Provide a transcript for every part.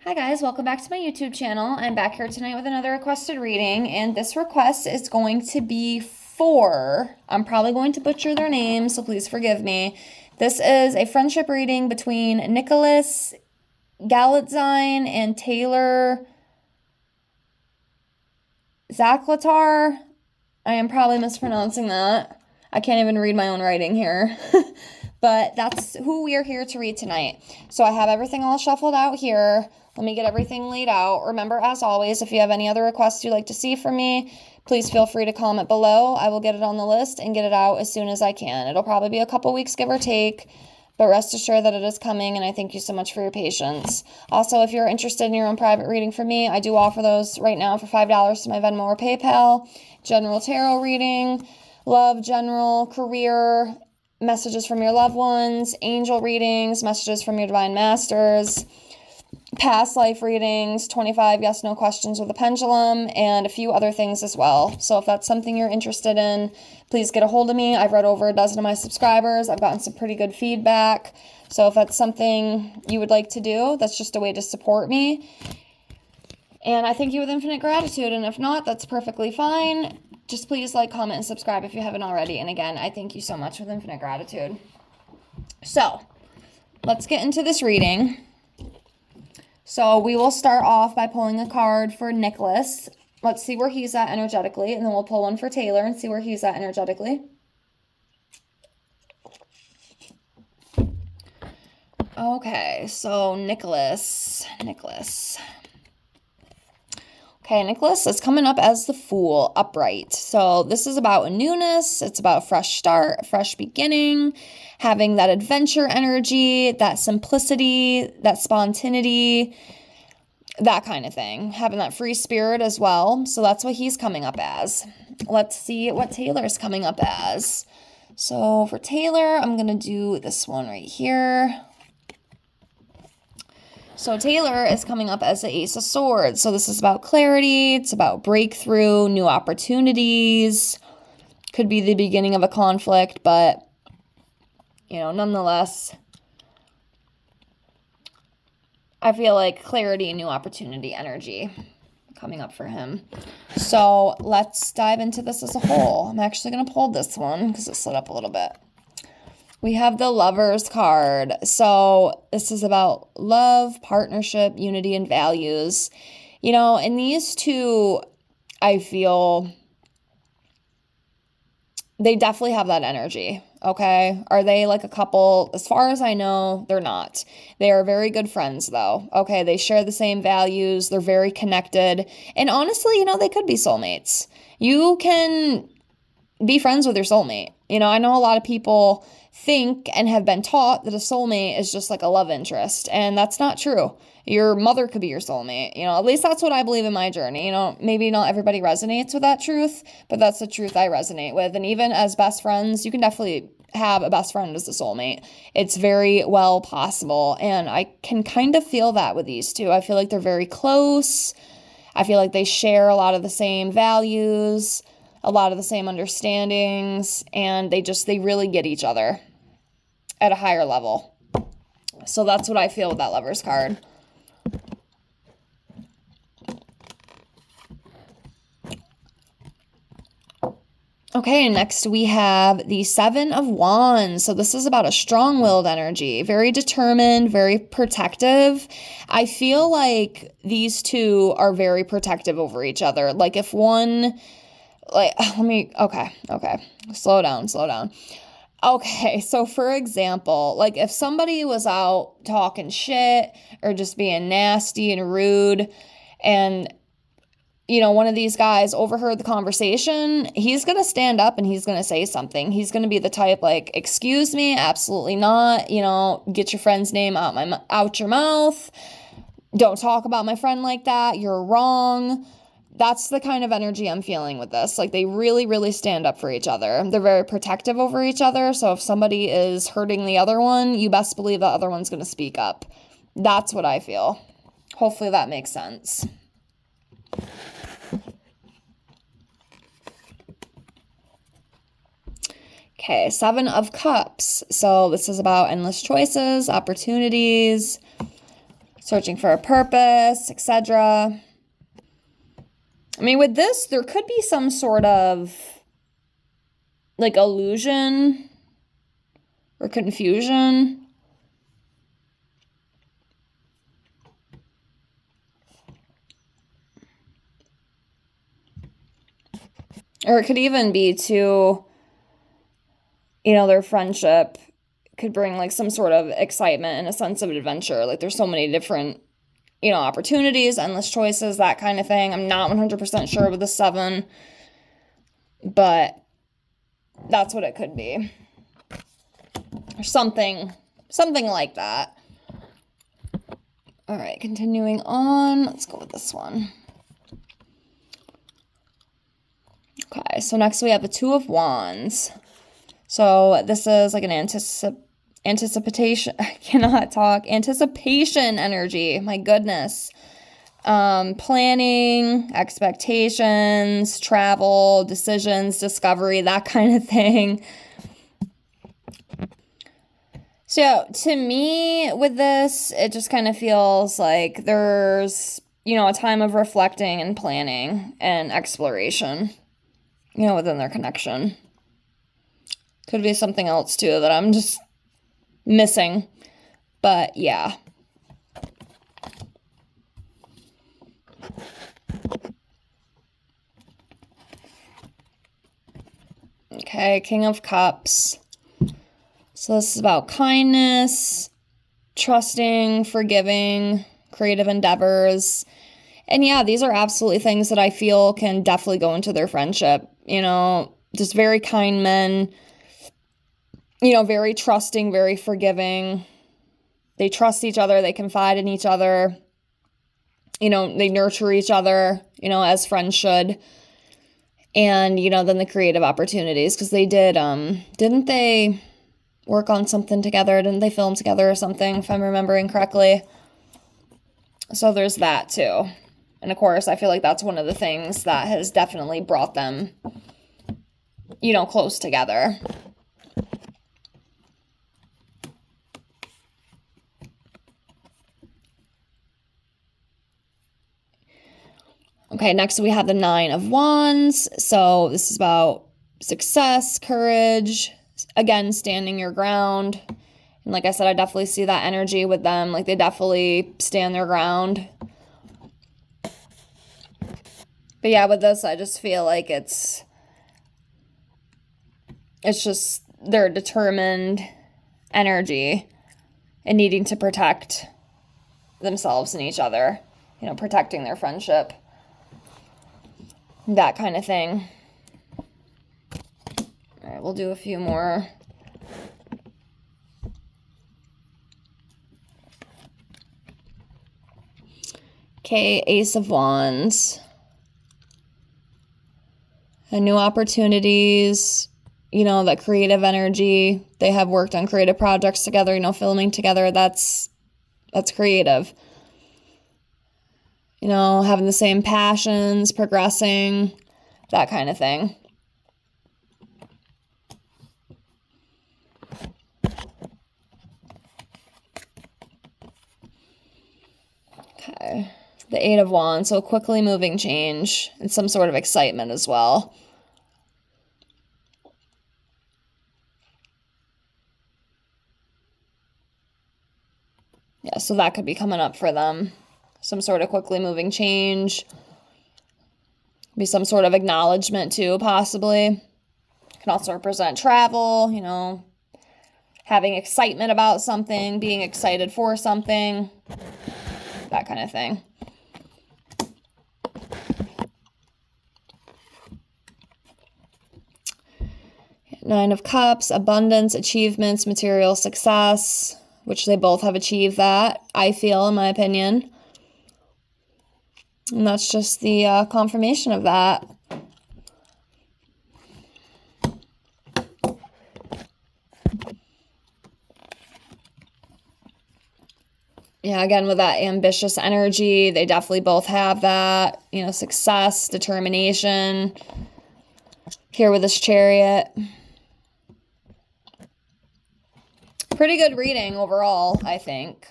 Hi guys, welcome back to my YouTube channel. I'm back here tonight with another requested reading, and this request is going to be for, I'm probably going to butcher their names, so please forgive me. This is a friendship reading between Nicholas Galitzine and Taylor Zakhar. I am probably mispronouncing that. I can't even read my own writing here. But that's who we are here to read tonight. So I have everything all shuffled out here. Let me get everything laid out. Remember, as always, if you have any other requests you'd like to see from me, please feel free to comment below. I will get it on the list and get it out as soon as I can. It'll probably be a couple weeks, give or take, but rest assured that it is coming, and I thank you so much for your patience. Also, if you're interested in your own private reading from me, I do offer those right now for $5 to my Venmo or PayPal. General tarot reading, love, general, career, messages from your loved ones, angel readings, messages from your divine masters, past life readings, 25 yes no questions with a pendulum, and a few other things as well. So if that's something you're interested in, please get a hold of me. I've read over a dozen of my subscribers. I've gotten some pretty good feedback. So if that's something you would like to do, that's just a way to support me. And I thank you with infinite gratitude. And if not, that's perfectly fine. Just please like, comment, and subscribe if you haven't already. And again, I thank you so much with infinite gratitude. So let's get into this reading. So we will start off by pulling a card for Nicholas. Let's see where he's at energetically, and then we'll pull one for Taylor and see where he's at energetically. Okay, so Nicholas. Okay, Nicholas is coming up as the Fool, upright. So this is about a newness. It's about a fresh start, a fresh beginning, having that adventure energy, that simplicity, that spontaneity, that kind of thing. Having that free spirit as well. So that's what he's coming up as. Let's see what Taylor's coming up as. So for Taylor, I'm going to do this one right here. So Taylor is coming up as the Ace of Swords. So this is about clarity. It's about breakthrough, new opportunities. Could be the beginning of a conflict, but, nonetheless, I feel like clarity and new opportunity energy coming up for him. So let's dive into this as a whole. I'm actually going to pull this one because it slid up a little bit. We have the Lovers card. So this is about love, partnership, unity, and values. And these two, I feel they definitely have that energy, okay? Are they like a couple? As far as I know, they're not. They are very good friends, though, okay? They share the same values. They're very connected. And honestly, they could be soulmates. You can be friends with your soulmate. I know a lot of people think and have been taught that a soulmate is just like a love interest, and that's not true. Your mother could be your soulmate. At least that's what I believe in my journey. Maybe not everybody resonates with that truth, but that's the truth I resonate with. And even as best friends, you can definitely have a best friend as a soulmate. It's very well possible, and I can kind of feel that with these two. I feel like they're very close. I feel like they share a lot of the same values, a lot of the same understandings, and they really get each other at a higher level. So that's what I feel with that Lovers card. Okay, next we have the Seven of Wands. So this is about a strong-willed energy, very determined, very protective. I feel like these two are very protective over each other. Like if one... okay. Slow down. Okay, so for example, like if somebody was out talking shit or just being nasty and rude and, one of these guys overheard the conversation, he's going to stand up and he's going to say something. He's going to be the type like, excuse me, absolutely not, get your friend's name out your mouth. Don't talk about my friend like that. You're wrong. That's the kind of energy I'm feeling with this. Like they really, really stand up for each other. They're very protective over each other. So if somebody is hurting the other one, you best believe the other one's going to speak up. That's what I feel. Hopefully that makes sense. Okay, Seven of Cups. So this is about endless choices, opportunities. searching for a purpose, etc. I mean, with this, there could be some sort of like illusion or confusion. Or it could even be to, their friendship could bring like some sort of excitement and a sense of adventure. Like there's so many different, opportunities, endless choices, that kind of thing. I'm not 100% sure with the 7, but that's what it could be. Or something like that. All right, continuing on. Let's go with this one. Okay, so next we have the 2 of Wands. So this is like an anticipation. I cannot talk. Anticipation energy. My goodness. Planning, expectations, travel, decisions, discovery, that kind of thing. So to me, with this, it just kind of feels like there's, a time of reflecting and planning and exploration, within their connection. Could be something else too that I'm just missing. But yeah. Okay, King of Cups. So this is about kindness, trusting, forgiving, creative endeavors. And yeah, these are absolutely things that I feel can definitely go into their friendship. Just very kind men, very trusting, very forgiving. They trust each other. They confide in each other. They nurture each other, as friends should. And, then the creative opportunities, because they didn't they work on something together? Didn't they film together or something, if I'm remembering correctly? So there's that too. And of course, I feel like that's one of the things that has definitely brought them, close together. Okay, next we have the 9 of Wands. So this is about success, courage, again, standing your ground. And like I said, I definitely see that energy with them. Like they definitely stand their ground. But yeah, with this, I just feel like it's just their determined energy and needing to protect themselves and each other, protecting their friendship, that kind of thing. All right, we'll do a few more. Okay, Ace of Wands. And new opportunities, that creative energy. They have worked on creative projects together, filming together. That's creative. Having the same passions, progressing, that kind of thing. Okay. The 8 of Wands, so quickly moving change and some sort of excitement as well. Yeah, so that could be coming up for them. Some sort of quickly moving change. Be some sort of acknowledgement too, possibly. Can also represent travel, having excitement about something, being excited for something, that kind of thing. Nine of Cups, abundance, achievements, material success, which they both have achieved that, I feel, in my opinion. And that's just the confirmation of that. Yeah, again, with that ambitious energy, they definitely both have that, success, determination. Here with this Chariot. Pretty good reading overall, I think.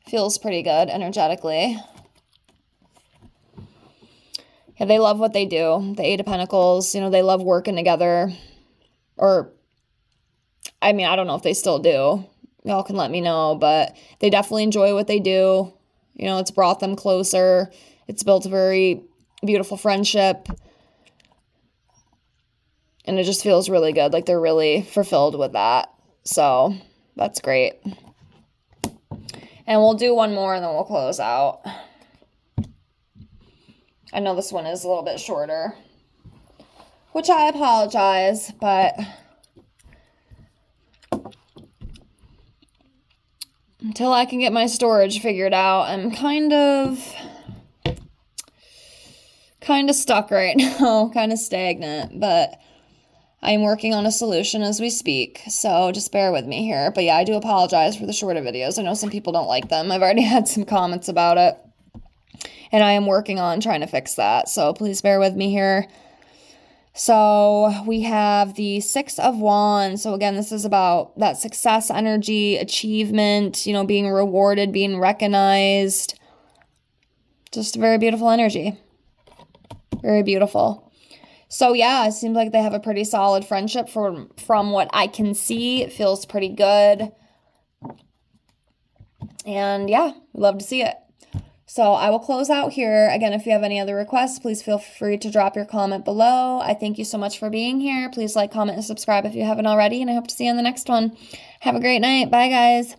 Feels pretty good energetically. Yeah, they love what they do. The Eight of Pentacles, you know, they love working together. Or, I mean, I don't know if they still do. Y'all can let me know, but they definitely enjoy what they do. You know, it's brought them closer. It's built a very beautiful friendship. And it just feels really good. Like they're really fulfilled with that. So that's great. And we'll do one more and then we'll close out. I know this one is a little bit shorter, which I apologize, but until I can get my storage figured out, I'm kind of stuck right now, kind of stagnant, but I'm working on a solution as we speak, so just bear with me here. But yeah, I do apologize for the shorter videos. I know some people don't like them. I've already had some comments about it, and I am working on trying to fix that, so please bear with me here. So we have the Six of Wands. So again, this is about that success energy, achievement, you know, being rewarded, being recognized. Just a very beautiful energy. Very beautiful. So yeah, it seems like they have a pretty solid friendship from what I can see. It feels pretty good. And yeah, love to see it. So I will close out here. Again, if you have any other requests, please feel free to drop your comment below. I thank you so much for being here. Please like, comment, and subscribe if you haven't already, and I hope to see you on the next one. Have a great night. Bye, guys.